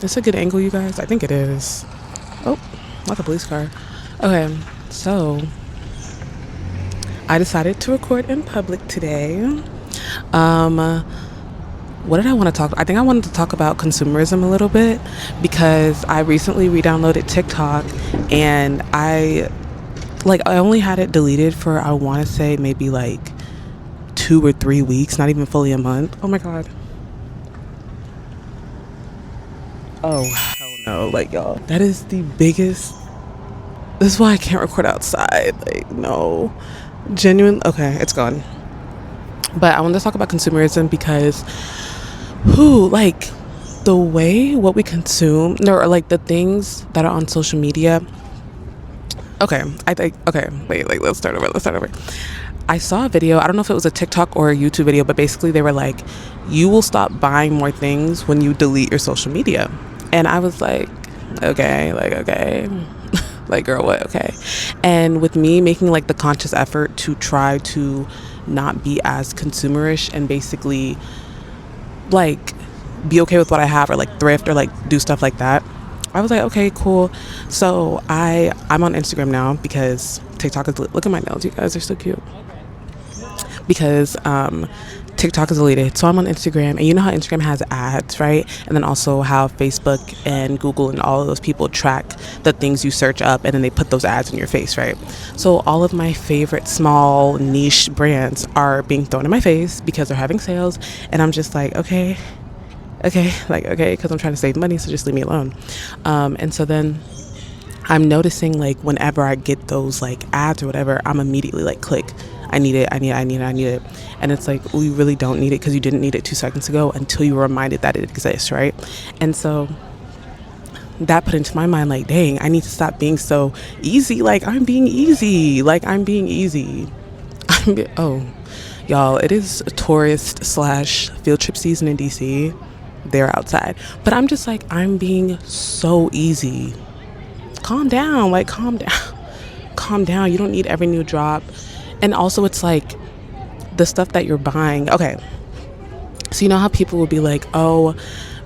It's a good angle, you guys. I think it is. Oh, not the police car. Okay, so I decided to record in public today. Um, what did I want to talk? I think I wanted to talk about consumerism a little bit because I recently re-downloaded TikTok, and I only had it deleted for, I want to say, maybe like 2 or 3 weeks, not even fully a month. Oh my god. Oh hell no, like y'all. That is the biggest. This is why I can't record outside. Like, no. Genuine. Okay, it's gone. But I want to talk about consumerism because like the way what we consume, no, or like the things that are on social media. Okay, I think, okay, wait, like, let's start over. I saw a video, I don't know if it was a TikTok or a YouTube video, but basically they were like, you will stop buying more things when you delete your social media. And I was like, okay, like, girl, what? Okay. And with me making like the conscious effort to try to not be as consumerish and basically like be okay with what I have, or like thrift, or like do stuff like that, I was like, okay, cool. So I'm on Instagram now because TikTok is, look at my nails, you guys are so cute. Because TikTok is deleted. So I'm on Instagram, and you know how Instagram has ads, right? And then also how Facebook and Google and all of those people track the things you search up, and then they put those ads in your face, right? So all of my favorite small niche brands are being thrown in my face because they're having sales, and I'm just like, okay, because I'm trying to save money, so just leave me alone. And so then I'm noticing, like, whenever I get those like ads or whatever, I'm immediately like, click, I need it. And it's like, we really don't need it because you didn't need it 2 seconds ago until you were reminded that it exists, right? And so that put into my mind, like, dang, I need to stop being so easy. I'm being easy. Oh, y'all, it is tourist / field trip season in DC. They're outside. But I'm just like, I'm being so easy. Calm down. Calm down. You don't need every new drop. And also, it's like the stuff that you're buying. Okay. So you know how people will be like, oh,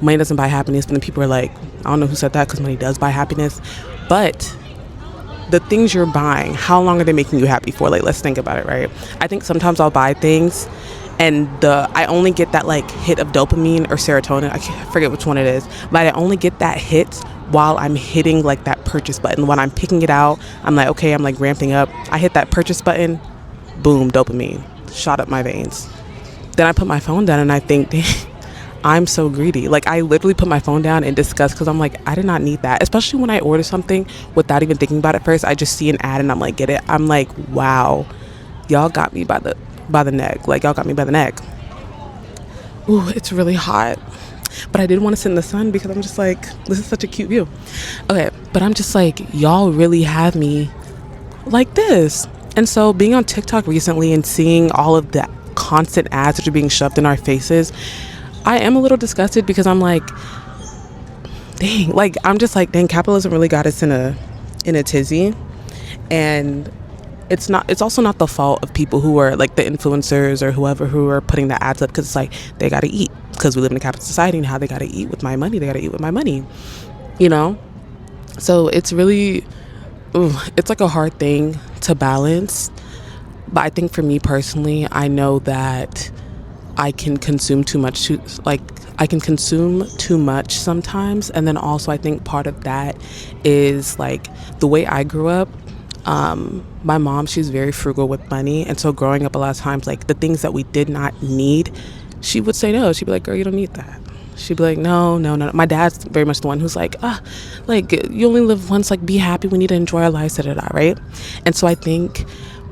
money doesn't buy happiness. But then people are like, I don't know who said that, because money does buy happiness. But the things you're buying, how long are they making you happy for? Like, let's think about it, right? I think sometimes I'll buy things and I only get that like hit of dopamine or serotonin. I forget which one it is. But I only get that hit while I'm hitting like that purchase button. When I'm picking it out, I'm like, okay, I'm like ramping up. I hit that purchase button, boom, dopamine shot up my veins. Then I put my phone down and I think, I'm so greedy. Like, I literally put my phone down in disgust because I'm like, I did not need that. Especially when I order something without even thinking about it first. I just see an ad and I'm like, get it. I'm like, wow, y'all got me by the neck. Like, y'all got me by the neck. Ooh, it's really hot. But I did want to sit in the sun because I'm just like, this is such a cute view. Okay, but I'm just like, y'all really have me like this. And so being on TikTok recently and seeing all of the constant ads that are being shoved in our faces, I am a little disgusted because I'm like, dang, like, I'm just like, dang, capitalism really got us in a tizzy. And it's also not the fault of people who are like the influencers or whoever who are putting the ads up, because it's like, they got to eat, because we live in a capitalist society, and how they got to eat with my money, you know? So it's really, it's like a hard thing to balance. But I think for me personally, I know that I can consume too much sometimes. And then also I think part of that is like the way I grew up. My mom, she's very frugal with money. And so growing up, a lot of times, like the things that we did not need, she would say no. She'd be like, girl, you don't need that. She'd be like, no. My dad's very much the one who's like, like, you only live once, like, be happy, we need to enjoy our lives, right? And so I think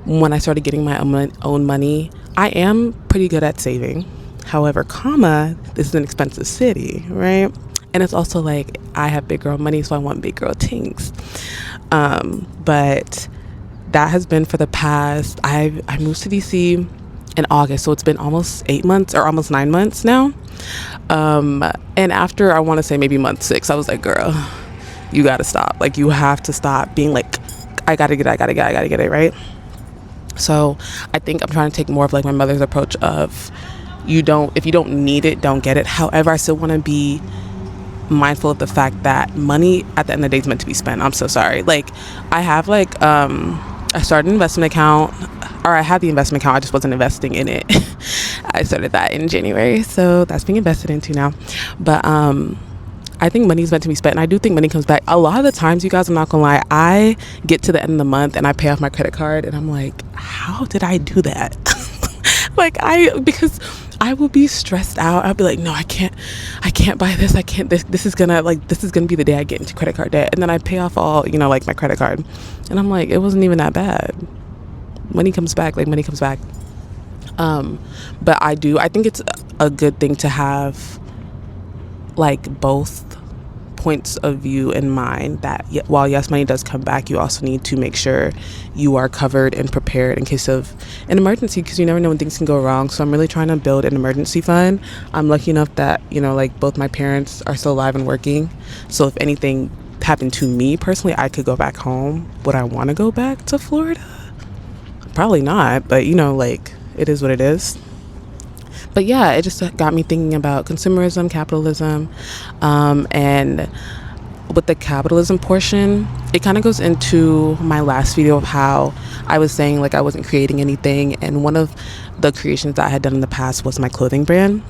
when I started getting my own money, I am pretty good at saving. However, this is an expensive city, right? And it's also like, I have big girl money, so I want big girl things. But that has been for the past, I moved to DC in August, so it's been almost 8 months or almost 9 months now. And after, I want to say maybe month 6, I was like, girl, you gotta stop. Like, you have to stop being like, I gotta get it, right? So I think I'm trying to take more of like my mother's approach of, if you don't need it, don't get it. However, I still want to be mindful of the fact that money at the end of the day is meant to be spent. I'm so sorry. Like, I have like I started an investment account, or I had the investment account, I just wasn't investing in it. I started that in January, so that's being invested into now. But I think money is meant to be spent, and I do think money comes back. A lot of the times, you guys, I'm not gonna lie, I get to the end of the month and I pay off my credit card and I'm like, how did I do that? Because I will be stressed out. I'll be like, no, I can't buy this. I can't, this is gonna be the day I get into credit card debt. And then I pay off all, like my credit card. And I'm like, it wasn't even that bad. Money comes back, money comes back. But I think it's a good thing to have like both points of view in mind, that while yes, money does come back, you also need to make sure you are covered and prepared in case of an emergency, because you never know when things can go wrong. So I'm really trying to build an emergency fund. I'm lucky enough that like both my parents are still alive and working, so if anything happened to me personally, I could go back home. Would I want to go back to Florida? Probably not, but like, it is what it is. But yeah, it just got me thinking about consumerism, capitalism, and with the capitalism portion, it kind of goes into my last video of how I was saying like I wasn't creating anything, and one of the creations that I had done in the past was my clothing brand.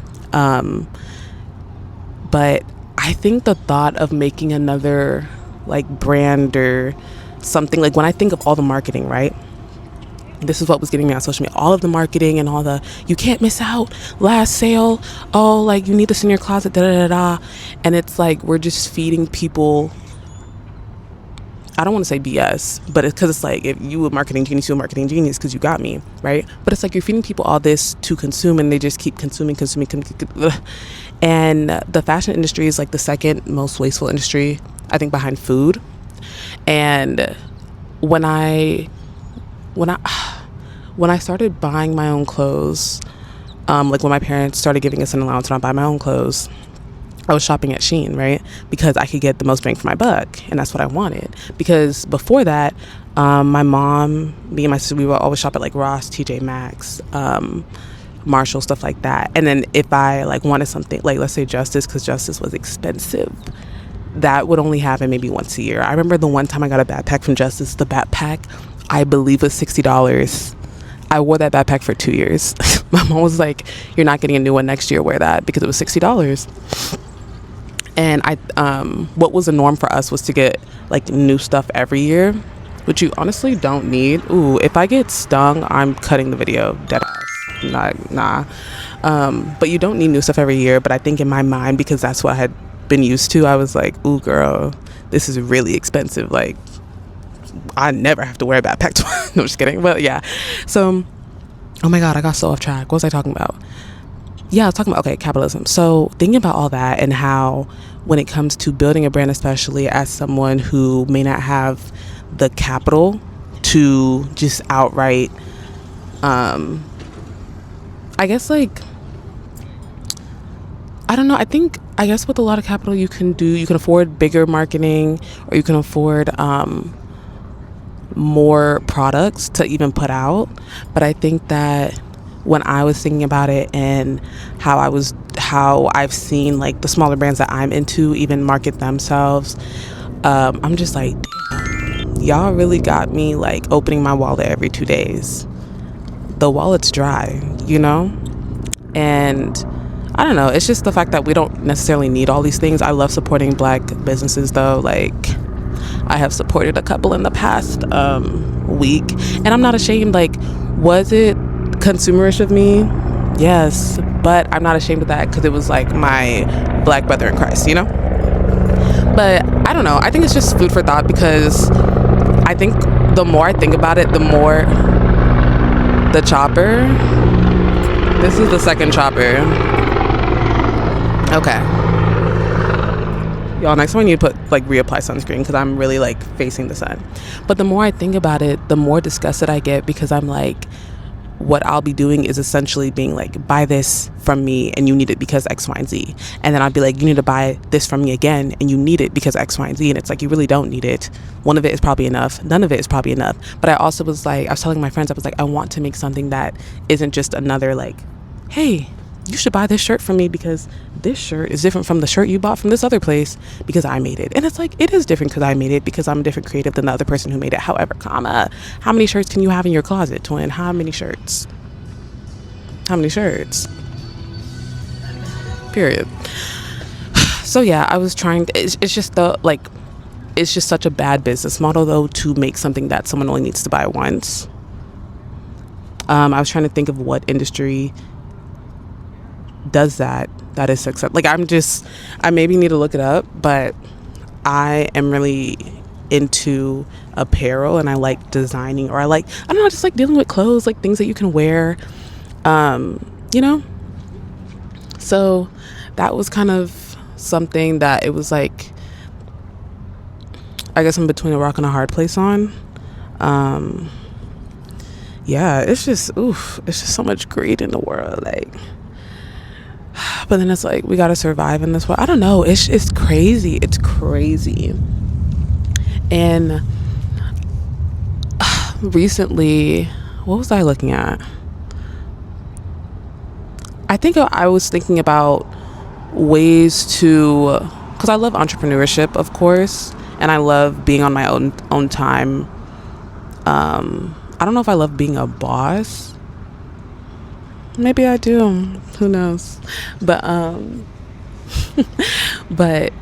But I think the thought of making another like brand or something, like when I think of all the marketing, right? This is what was getting me on social media. All of the marketing and all the, you can't miss out, last sale. Oh, like you need this in your closet, da da da da. And it's like, we're just feeding people, I don't want to say BS, but it's because it's like, if you a marketing genius, you're a marketing genius because you got me, right? But it's like you're feeding people all this to consume, and they just keep consuming. And the fashion industry is like the second most wasteful industry, I think, behind food. And when I started buying my own clothes, like when my parents started giving us an allowance and I buy my own clothes, I was shopping at Shein, right? Because I could get the most bang for my buck, and that's what I wanted. Because before that, my mom, me and my sister, we would always shop at like Ross, TJ Maxx, Marshall, stuff like that. And then if I like wanted something, like let's say Justice, because Justice was expensive, that would only happen maybe once a year. I remember the one time I got a backpack from Justice, the backpack, I believe, was $60. I wore that backpack for 2 years. My mom was like, you're not getting a new one next year, wear that, because it was $60. And what was the norm for us was to get like new stuff every year, which you honestly don't need. Ooh, if I get stung, I'm cutting the video, dead ass. Nah. But you don't need new stuff every year. But I think in my mind, because that's what I had been used to, I was like, ooh, girl, this is really expensive. Like, I never have to wear a backpack twice. No, just kidding. But yeah. So, oh my God, I got so off track. What was I talking about? Yeah, I was talking about, okay, capitalism. So thinking about all that, and how when it comes to building a brand, especially as someone who may not have the capital to just outright, I guess like, I don't know. I guess with a lot of capital you can afford bigger marketing, or you can afford more products to even put out. But I think that when I was thinking about it, and how I've seen like the smaller brands that I'm into even market themselves, I'm just like, damn, y'all really got me like opening my wallet every 2 days. The wallet's dry, and I don't know, it's just the fact that we don't necessarily need all these things. I love supporting Black businesses though. Like, I have supported a couple in the past week, and I'm not ashamed. Like, was it consumerish of me? Yes, but I'm not ashamed of that, because it was like my Black brother in Christ, But I don't know, I think it's just food for thought, because I think the more I think about it, the more the chopper, this is the second chopper. Okay, y'all, next time I need to put like reapply sunscreen, because I'm really like facing the sun. But the more I think about it, the more disgusted I get, because I'm like, what I'll be doing is essentially being like, buy this from me and you need it because X, Y, and Z. And then I'll be like, you need to buy this from me again and you need it because X, Y, and Z. And it's like, you really don't need it. One of it is probably enough. None of it is probably enough. But I also was like, I was telling my friends, I was like, I want to make something that isn't just another like, hey, you should buy this shirt from me because this shirt is different from the shirt you bought from this other place because I made it. And it's like, it is different because I made it, because I'm a different creative than the other person who made it. However, how many shirts can you have in your closet, twin? How many shirts? Period. So yeah, I was trying to, it's just it's just such a bad business model though, to make something that someone only needs to buy once. I was trying to think of what industry does that is successful. Like, I maybe need to look it up, but I am really into apparel, and I like designing, or I don't know, just like dealing with clothes, like things that you can wear, you know. So that was kind of something that it was like, I guess I'm between a rock and a hard place on. Yeah, it's just so much greed in the world, like. But then it's like, we gotta survive in this world. I don't know. It's crazy. It's crazy. And recently, what was I looking at? I think I was thinking about ways to, because I love entrepreneurship, of course, and I love being on my own time. I don't know if I love being a boss. Maybe I do. Who knows? But but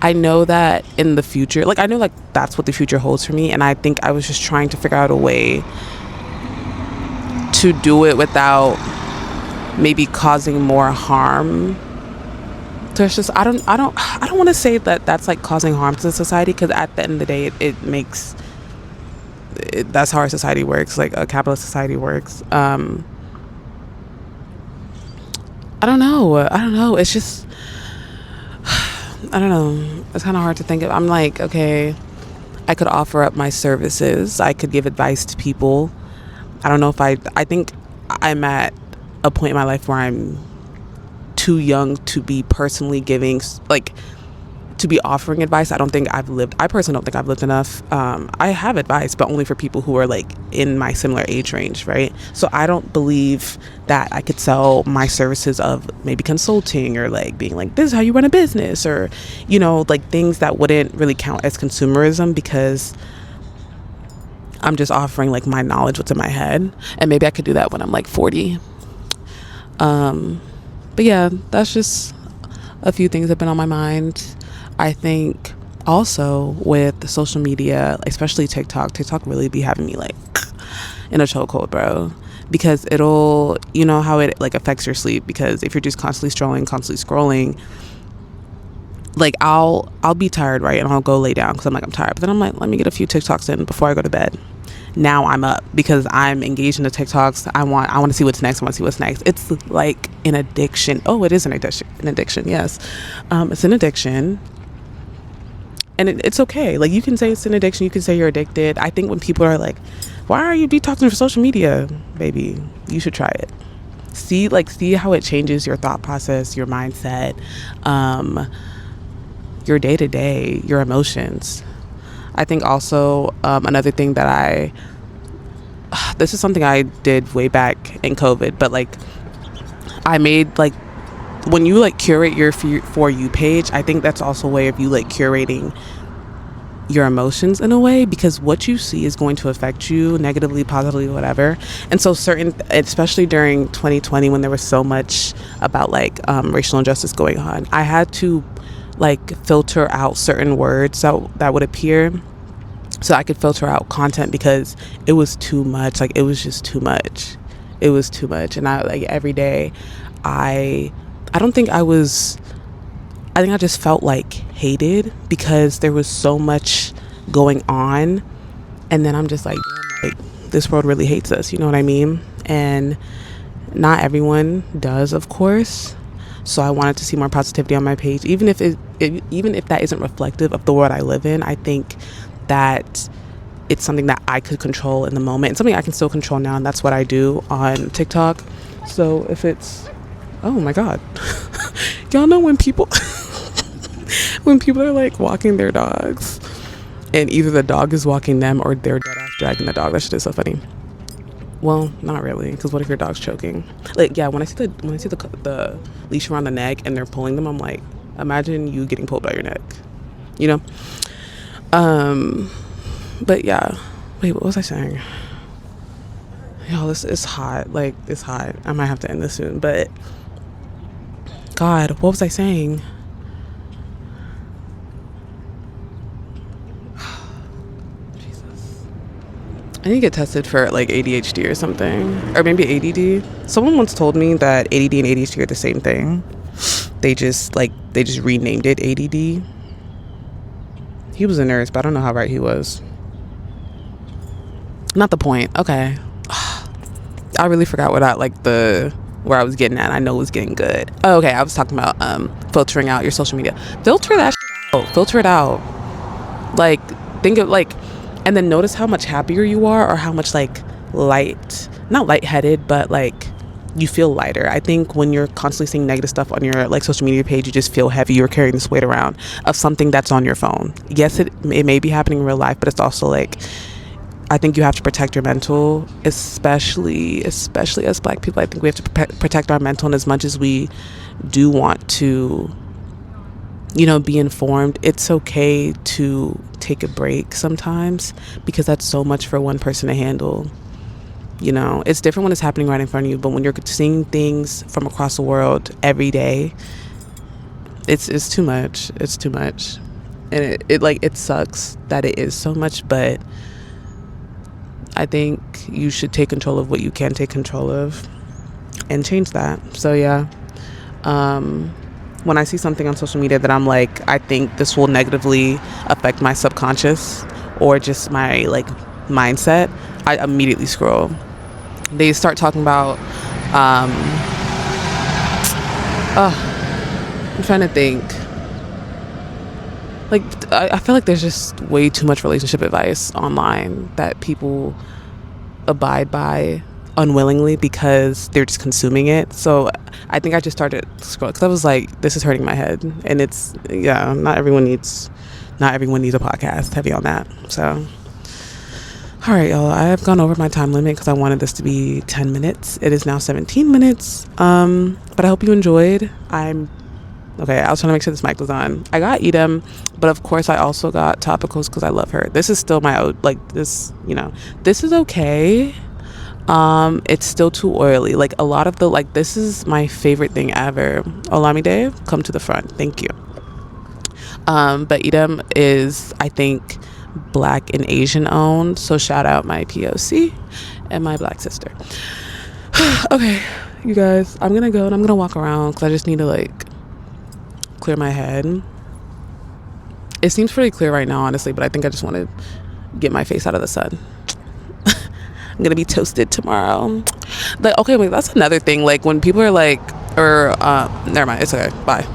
I know that in the future, like, I know, like, that's what the future holds for me, and I think I was just trying to figure out a way to do it without maybe causing more harm. There's just, I don't want to say that that's like causing harm to society, because at the end of the day, that's how our society works, like a capitalist society works. I don't know. It's just, I don't know. It's kind of hard to think of. I'm like, okay, I could offer up my services. I could give advice to people. I don't know if I think I'm at a point in my life where I'm too young to be personally giving, like, to be offering advice. I personally don't think I've lived enough. I have advice, but only for people who are like in my similar age range, right? So I don't believe that I could sell my services of maybe consulting, or like being like, this is how you run a business, or, you know, like things that wouldn't really count as consumerism, because I'm just offering like my knowledge, what's in my head. And maybe I could do that when I'm like 40. But yeah, that's just a few things that have been on my mind. I think also with social media, especially TikTok really be having me like in a chokehold, bro, because it'll, you know how it like affects your sleep, because if you're just constantly scrolling, like I'll be tired, right, and I'll go lay down because I'm tired, but then I'm like, let me get a few TikToks in before I go to bed. Now I'm up because I'm engaged in the TikToks. I want to see what's next. It's like an addiction. Oh, it is an addiction. Yes. It's an addiction. And it's okay. Like, you can say it's an addiction. You can say you're addicted. I think when people are like, why are you detoxing for social media? Baby, you should try it. See how it changes your thought process, your mindset, your day-to-day, your emotions. I think also another thing that this is something I did way back in COVID, but like I made like, when you like curate your For You page, I think that's also a way of you like curating your emotions in a way, because what you see is going to affect you negatively, positively, whatever. And so especially during 2020, when there was so much about like racial injustice going on, I had to like filter out certain words that would appear, so I could filter out content, because it was too much. Like, it was just too much. And I like every day I think I just felt like hated, because there was so much going on, and then I'm just like, damn, like, this world really hates us, you know what I mean? And not everyone does, of course. So I wanted to see more positivity on my page, even if that isn't reflective of the world I live in. I think that it's something that I could control in the moment, and something I can still control now, and that's what I do on TikTok. So if it's, oh my God, y'all know when people are like walking their dogs, and either the dog is walking them or they're dead ass dragging the dog. That shit is so funny. Well, not really, because what if your dog's choking? Like, yeah, when I see the leash around the neck and they're pulling them, I'm like, imagine you getting pulled by your neck, you know. But yeah, wait, what was I saying? Yo, this is hot. Like, it's hot. I might have to end this soon. But God, what was I saying? I need to get tested for like ADHD or something, or maybe ADD. Someone once told me that ADD and ADHD are the same thing. They just renamed it ADD. He was a nurse, but I don't know how right he was. Not the point. Okay. I really forgot where I was getting at. I know it was getting good. Oh, okay. I was talking about filtering out your social media. Filter that shit out. Filter it out. Like, think of like, and then notice how much happier you are, or how much like not lightheaded, but like you feel lighter. I think when you're constantly seeing negative stuff on your like social media page, you just feel heavy. You're carrying this weight around of something that's on your phone. Yes, it may be happening in real life, but it's also like, I think you have to protect your mental, especially as Black people. I think we have to protect our mental, and as much as we do want to, be informed, it's okay to take a break sometimes, because that's so much for one person to handle. It's different when it's happening right in front of you, but when you're seeing things from across the world every day, it's too much. It's too much. And it sucks that it is so much, but I think you should take control of what you can take control of and change that. So yeah, when I see something on social media that I'm like, I think this will negatively affect my subconscious or just my like mindset, I immediately scroll. They start talking about I'm trying to think. Like, I feel like there's just way too much relationship advice online that people abide by unwillingly because they're just consuming it. So I think I just started scrolling because I was like, this is hurting my head. And not everyone needs a podcast. Heavy on that. So all right, y'all, I have gone over my time limit because I wanted this to be 10 minutes. It is now 17 minutes. But I hope you enjoyed. Okay, I was trying to make sure this mic was on. I got Edam, but of course I also got Topicals because I love her. This is still this is okay. It's still too oily. Like, a lot of this is my favorite thing ever. Olamide, come to the front. Thank you. But Edam is, I think, Black and Asian owned. So shout out my POC and my Black sister. Okay, you guys, I'm going to go and I'm going to walk around because I just need to clear my head. It seems pretty clear right now, honestly, but I think I just want to get my face out of the sun. I'm gonna be toasted tomorrow. Okay, wait, that's another thing. Like, when people are like, never mind, it's okay, bye.